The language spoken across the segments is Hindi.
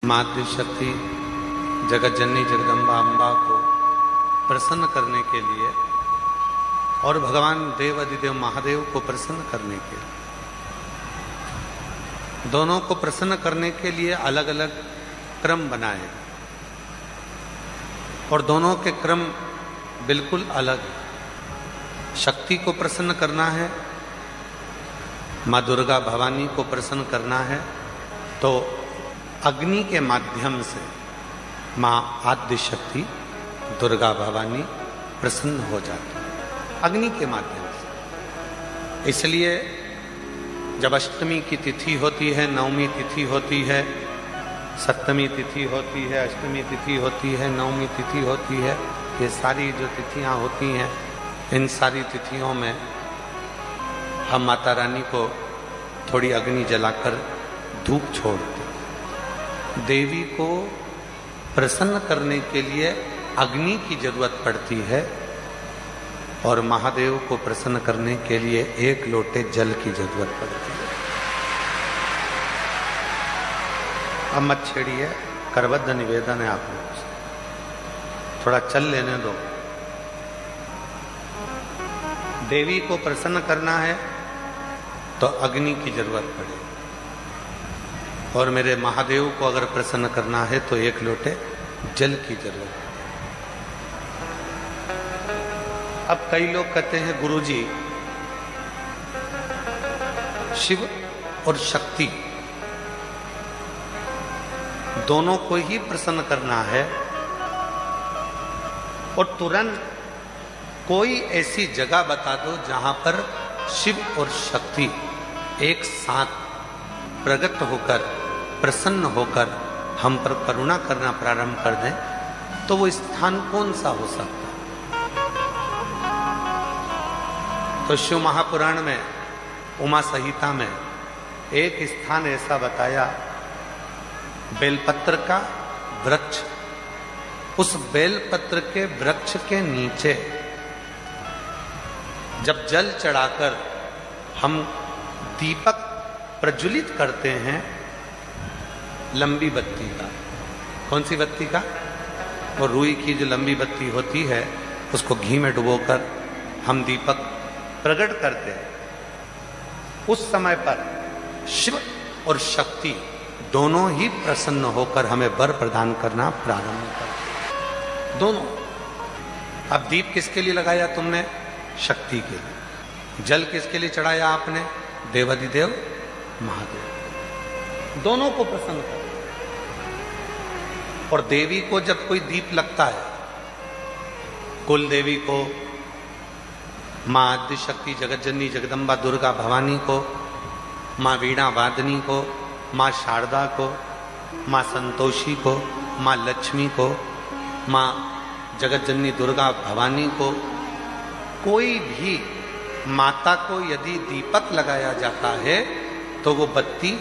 मातृ शक्ति जगत जननी जगदम्बा अम्बा को प्रसन्न करने के लिए और भगवान देव अधिदेव महादेव को प्रसन्न करने के लिए, दोनों को प्रसन्न करने के लिए अलग अलग क्रम बनाए और दोनों के क्रम बिल्कुल अलग है। शक्ति को प्रसन्न करना है, माँ दुर्गा भवानी को प्रसन्न करना है तो अग्नि के माध्यम से माँ आद्य शक्ति दुर्गा भवानी प्रसन्न हो जाती है, अग्नि के माध्यम से। इसलिए जब अष्टमी की तिथि होती है, नवमी तिथि होती है, सप्तमी तिथि होती है, अष्टमी तिथि होती है, नवमी तिथि होती है, ये सारी जो तिथियां होती हैं, इन सारी तिथियों में हम माता रानी को थोड़ी अग्नि जलाकर धूप छोड़ते। देवी को प्रसन्न करने के लिए अग्नि की जरूरत पड़ती है और महादेव को प्रसन्न करने के लिए एक लोटे जल की जरूरत पड़ती है। अब मत छेड़िए, करबद्ध निवेदन है आप लोगों से, थोड़ा चल लेने दो। देवी को प्रसन्न करना है तो अग्नि की जरूरत पड़ेगी और मेरे महादेव को अगर प्रसन्न करना है तो एक लोटे जल की जरूरत है। अब कई लोग कहते हैं गुरुजी शिव और शक्ति दोनों को ही प्रसन्न करना है और तुरंत कोई ऐसी जगह बता दो जहां पर शिव और शक्ति एक साथ प्रकट होकर प्रसन्न होकर हम पर करुणा करना प्रारंभ कर दें, तो वो स्थान कौन सा हो सकता है? तो शिव महापुराण में उमा संहिता में एक स्थान ऐसा बताया, बेलपत्र का वृक्ष। उस बेलपत्र के वृक्ष के नीचे जब जल चढ़ाकर हम दीपक प्रज्वलित करते हैं, लंबी बत्ती का, कौन सी बत्ती का? वो रुई की जो लंबी बत्ती होती है, उसको घी में डुबोकर हम दीपक प्रकट करते हैं। उस समय पर शिव और शक्ति दोनों ही प्रसन्न होकर हमें वर प्रदान करना प्रारंभ करते हैं, दोनों। अब दीप किसके लिए लगाया तुमने? शक्ति के लिए। जल किसके लिए चढ़ाया आपने? देवाधिदेव महादेव, दोनों को प्रसन्न कर। और देवी को जब कोई दीप लगता है, कुल देवी को, माँ आद्य शक्ति जगत जननी जगदम्बा दुर्गा भवानी को, माँ वीणा वादनी को, माँ शारदा को, माँ संतोषी को, माँ लक्ष्मी को, माँ जगत जननी दुर्गा भवानी को, कोई भी माता को यदि दीपक लगाया जाता है तो वो बत्ती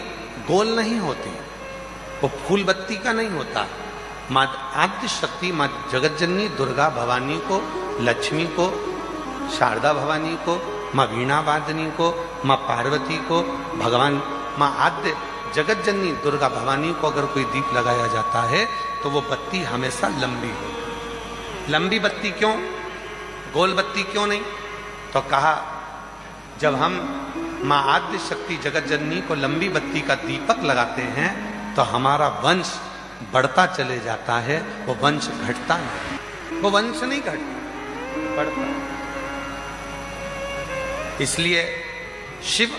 गोल नहीं होती, वो फूल बत्ती का नहीं होता। माँ आद्य शक्ति, माँ जगत जननी दुर्गा भवानी को, लक्ष्मी को, शारदा भवानी को, माँ वीणा वादनी को, माँ पार्वती को, भगवान माँ आद्य जगत जननी दुर्गा भवानी को अगर कोई दीप लगाया जाता है तो वो बत्ती हमेशा लंबी हो। लंबी बत्ती क्यों? गोल बत्ती क्यों नहीं? तो कहा जब हम माँ आद्य शक्ति जगत जननी को लंबी बत्ती का दीपक लगाते हैं तो हमारा वंश बढ़ता चले जाता है, वो वंश घटता नहीं, वो वंश नहीं घटता, बढ़ता। इसलिए शिव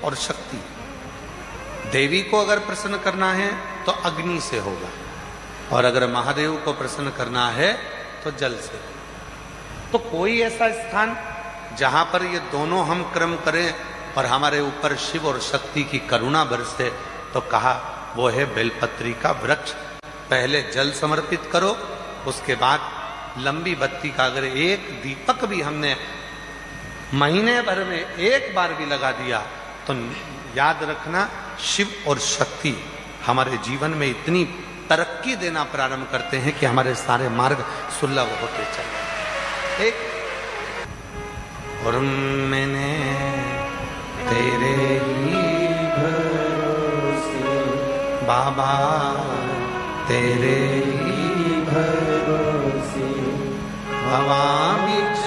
और शक्ति, देवी को अगर प्रसन्न करना है तो अग्नि से होगा और अगर महादेव को प्रसन्न करना है तो जल से। तो कोई ऐसा स्थान जहां पर ये दोनों हम क्रम करें और हमारे ऊपर शिव और शक्ति की करुणा बरसे, तो कहा वो है बेलपत्री का वृक्ष। पहले जल समर्पित करो, उसके बाद लंबी बत्ती का अगर एक दीपक भी हमने महीने भर में एक बार भी लगा दिया तो याद रखना शिव और शक्ति हमारे जीवन में इतनी तरक्की देना प्रारंभ करते हैं कि हमारे सारे मार्ग सुलभ होते चले। एक और मैंने तेरे ही भरोसे बाबा तेरे ही भरोसे हवा बिच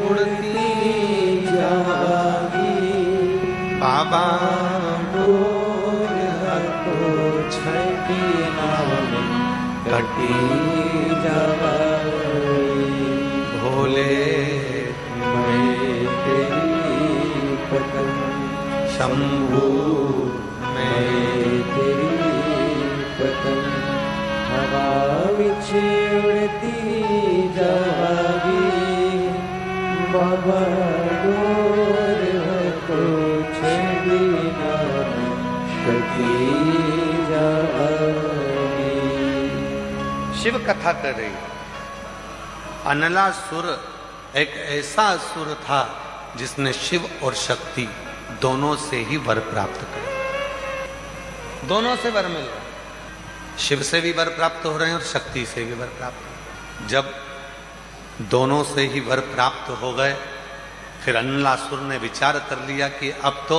उड़ती जागी बाबा डोर को छठी नाम कटी जागी भोले मैं तेरी पतन शंभू मैं तेरी पतन हवा बिच उड़ती जागी बाबा डोर को छठी नाम कटी जागी। शिव कथा कर रही है। अनलासुर एक ऐसा असुर था जिसने शिव और शक्ति दोनों से ही वर प्राप्त करे। दोनों से वर मिल रहे, शिव से भी वर प्राप्त हो रहे हैं और शक्ति से भी वर प्राप्त हो रहे हैं। जब दोनों से ही वर प्राप्त हो गए, फिर अनलासुर ने विचार कर लिया कि अब तो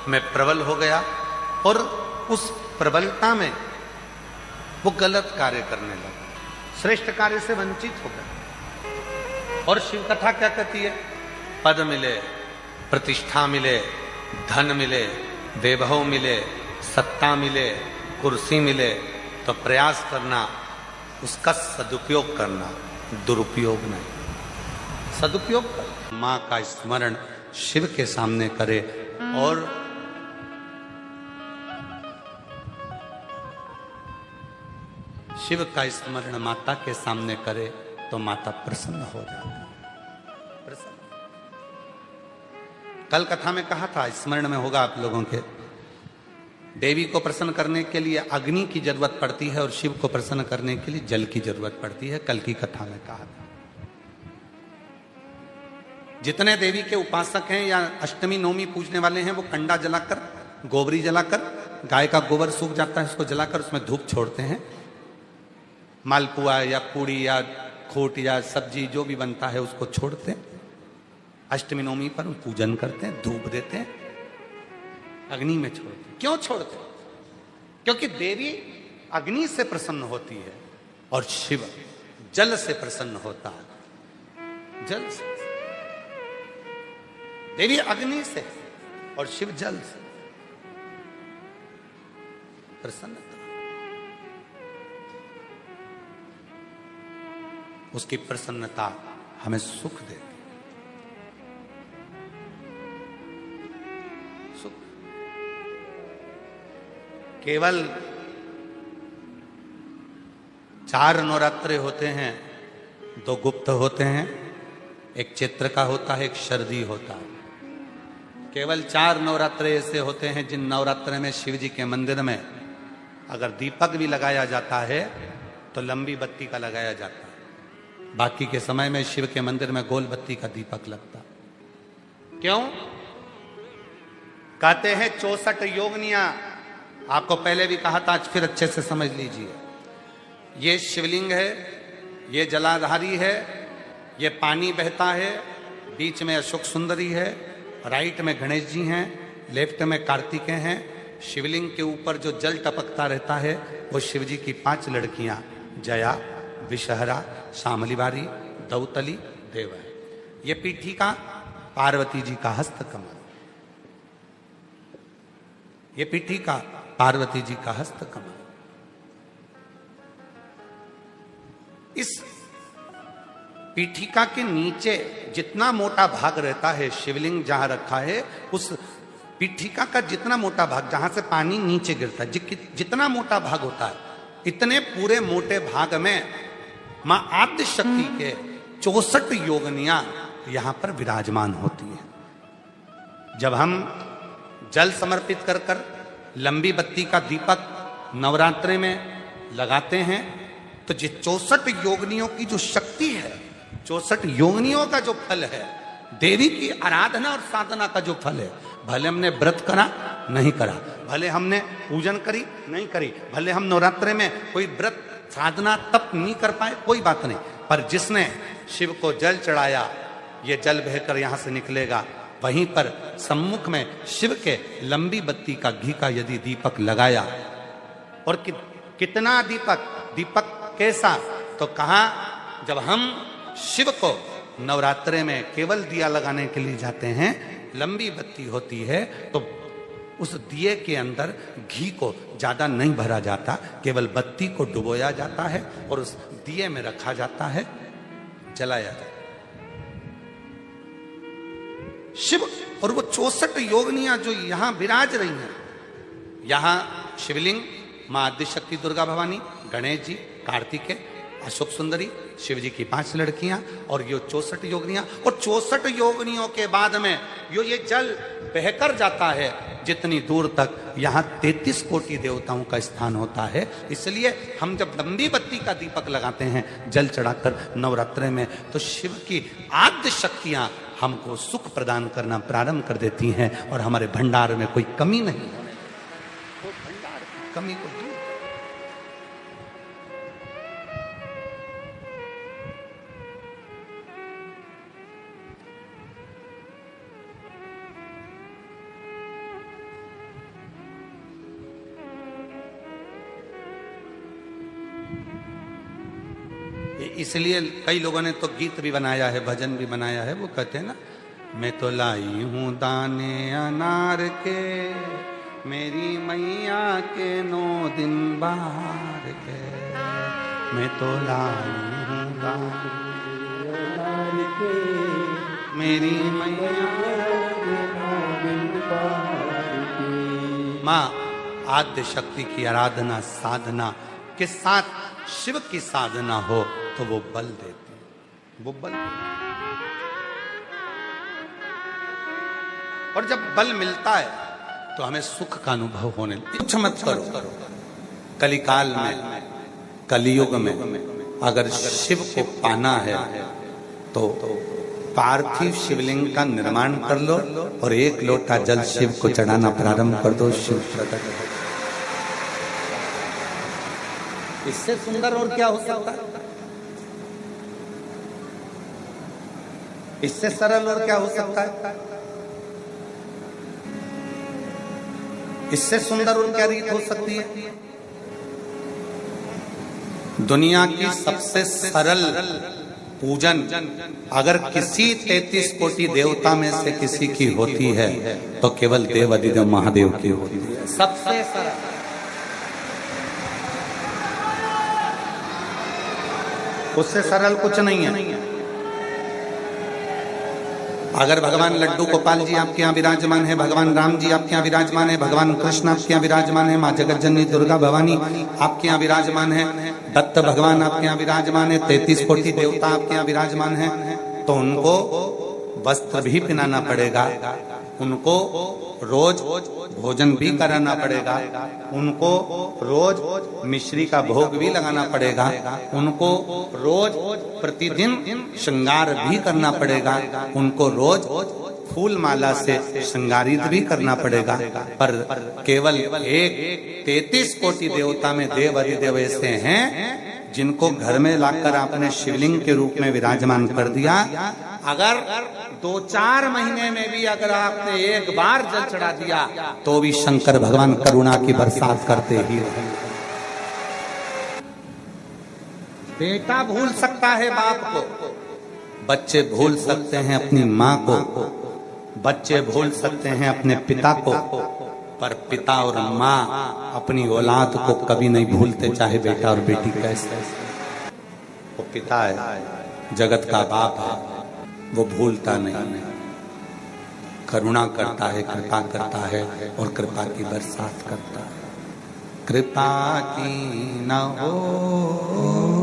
मैं प्रबल हो गया, और उस प्रबलता में वो गलत कार्य करने लगा, श्रेष्ठ कार्य से वंचित हो गया। और शिव कथा क्या कहती है? पद मिले, प्रतिष्ठा मिले, धन मिले, वैभव मिले, सत्ता मिले, कुर्सी मिले, तो प्रयास करना उसका सदुपयोग करना, दुरुपयोग नहीं। सदुपयोग कर, मां का स्मरण शिव के सामने करे और शिव का स्मरण माता के सामने करे तो माता प्रसन्न हो जाती है। प्रसन्न। कल कथा में कहा था, स्मरण में होगा आप लोगों के, देवी को प्रसन्न करने के लिए अग्नि की जरूरत पड़ती है और शिव को प्रसन्न करने के लिए जल की जरूरत पड़ती है। कल की कथा में कहा था। जितने देवी के उपासक हैं या अष्टमी नवमी पूजने वाले हैं, वो कंडा जलाकर, गोबरी जलाकर, गाय का गोबर सूख जाता है उसको जलाकर उसमें धूप छोड़ते हैं। मालपुआ या पूड़ी या खोट या सब्जी जो भी बनता है उसको छोड़ते हैं। अष्टमी नवमी पर पूजन करते हैं, धूप देते हैं, अग्नि में छोड़ते हैं। क्यों छोड़ते हैं? क्योंकि देवी अग्नि से प्रसन्न होती है और शिव जल से प्रसन्न होता है। जल से, देवी अग्नि से और शिव जल से प्रसन्नता। उसकी प्रसन्नता हमें सुख देती, सुख। केवल 4 नवरात्रे होते हैं, 2 गुप्त होते हैं, एक चैत्र का होता है, एक शरदी होता है। केवल 4 नवरात्रे ऐसे होते हैं जिन नवरात्रे में शिव जी के मंदिर में अगर दीपक भी लगाया जाता है तो लंबी बत्ती का लगाया जाता है। बाकी के समय में शिव के मंदिर में गोल बत्ती का दीपक लगता। क्यों? कहते हैं 64 योगनियां। आपको पहले भी कहा था, आज फिर अच्छे से समझ लीजिए। ये शिवलिंग है, ये जलाधारी है, ये पानी बहता है, बीच में अशोक सुंदरी है, राइट में गणेश जी हैं, लेफ्ट में कार्तिकेय हैं। शिवलिंग के ऊपर जो जल टपकता रहता है वो शिव जी की 5 लड़कियां, जया, विषहरा, शामलीवारी, दौतली, देव है। ये पीठिका पार्वती जी का हस्तकमल, ये पीठिका पार्वती जी का हस्तकमल। इस पीठिका के नीचे जितना मोटा भाग रहता है, शिवलिंग जहां रखा है उस पीठिका का जितना मोटा भाग, जहां से पानी नीचे गिरता है, जितना मोटा भाग होता है, इतने पूरे मोटे भाग में मां आद्य शक्ति के 64 योगनियां यहां पर विराजमान होती हैं। जब हम जल समर्पित कर कर लंबी बत्ती का दीपक नवरात्रे में लगाते हैं तो ये 64 योगनियों की जो शक्ति है, 64 योगनियों का जो फल है, देवी की आराधना और साधना का जो फल है, भले हमने व्रत करा नहीं करा, भले हमने पूजन करी नहीं करी, भले हम नवरात्रे में कोई व्रत साधना तप नहीं कर पाए, कोई बात नहीं, पर जिसने शिव को जल चढ़ाया, ये जल बहकर यहां से निकलेगा। वहीं पर सम्मुख में शिव के लंबी बत्ती का घी का यदि दीपक लगाया, और कितना दीपक, दीपक कैसा? तो कहा जब हम शिव को नवरात्रे में केवल दिया लगाने के लिए जाते हैं, लंबी बत्ती होती है, तो उस दिए के अंदर घी को ज्यादा नहीं भरा जाता, केवल बत्ती को डुबोया जाता है और उस दिए में रखा जाता है, जलाया जाता है। शिव और वो 64 योगिनियां जो यहां विराज रही हैं, यहां शिवलिंग, मां आदिशक्ति दुर्गा भवानी, गणेश जी, कार्तिकेय, अशोक सुंदरी, शिव जी की 5 लड़कियां और ये 64 योगिनियां। और 64 योगिनियों के बाद में ये जल बहकर जाता है जितनी दूर तक, यहां 33 कोटि देवताओं का स्थान होता है। इसलिए हम जब लंबी बत्ती का दीपक लगाते हैं जल चढ़ाकर नवरात्रे में, तो शिव की आद्य शक्तियां हमको सुख प्रदान करना प्रारंभ कर देती हैं और हमारे भंडार में कोई कमी नहीं है। वो भंडार की कमी को दूर। इसलिए कई लोगों ने तो गीत भी बनाया है, भजन भी बनाया है। वो कहते हैं ना, मैं तो लाई हूं दाने अनार के, मेरी मैया के 9 दिन बाहर के। मैं तो लाई हूं दाने अनार के, मेरी मैया के 9 दिन बाहर के। माँ आद्य शक्ति की आराधना साधना के साथ शिव की साधना हो तो वो बल देती है, वो बल। और जब बल मिलता है तो हमें सुख का अनुभव होने लगता। कुछ मत करो, कलिकाल में, कलियुग में अगर शिव को पाना है तो पार्थिव शिवलिंग का निर्माण कर लो और 1 लोटा जल शिव को चढ़ाना प्रारंभ कर दो, शिव प्रकट हो। इससे सुंदर और क्या हो सकता है? इससे सरल और क्या हो सकता है? इससे सुंदर और क्या रीत हो सकती है? दुनिया की सबसे सरल पूजन अगर किसी 33 कोटि देवता में से किसी की होती है तो केवल देवाधिदेव महादेव की होती है। सबसे सरल। उससे सरल कुछ नहीं है। अगर भगवान लड्डू गोपाल जी आपके यहाँ विराजमान है, भगवान राम जी आपके यहाँ विराजमान है, भगवान कृष्ण आपके यहाँ विराजमान है, माँ जगत जननी दुर्गा भवानी आपके यहाँ विराजमान है, दत्त भगवान आपके यहाँ विराजमान है, 33 कोटि देवता आपके यहाँ विराजमान है, तो उनको वस्त्र भी पहनाना पड़ेगा, उनको रोज भोजन भी कराना पड़ेगा, उनको रोज मिश्री का भोग भी लगाना पड़ेगा, उनको रोज प्रतिदिन श्रृंगार भी करना पड़ेगा, उनको रोज फूल माला से श्रृंगारित भी करना पड़ेगा। पर केवल एक 33 कोटि देवता में देव अधिदेव ऐसे हैं जिनको घर में लाकर आपने शिवलिंग के रूप में विराजमान कर दिया। अगर 2-4 महीने में भी अगर आपने एक बार जल चढ़ा दिया तो भी शंकर भगवान करुणा की बरसात करते ही रहेंगे। बेटा भूल सकता है बाप को, बच्चे भूल सकते हैं अपनी माँ को, बच्चे भूल सकते हैं अपने पिता को, पर पिता और माँ अपनी औलाद को कभी नहीं भूलते, चाहे बेटा और बेटी कैसे। वो पिता है, जगत का बाप है, वो भूलता नहीं, करुणा करता है, कृपा करता है और कृपा की बरसात करता है। कृपा की न होती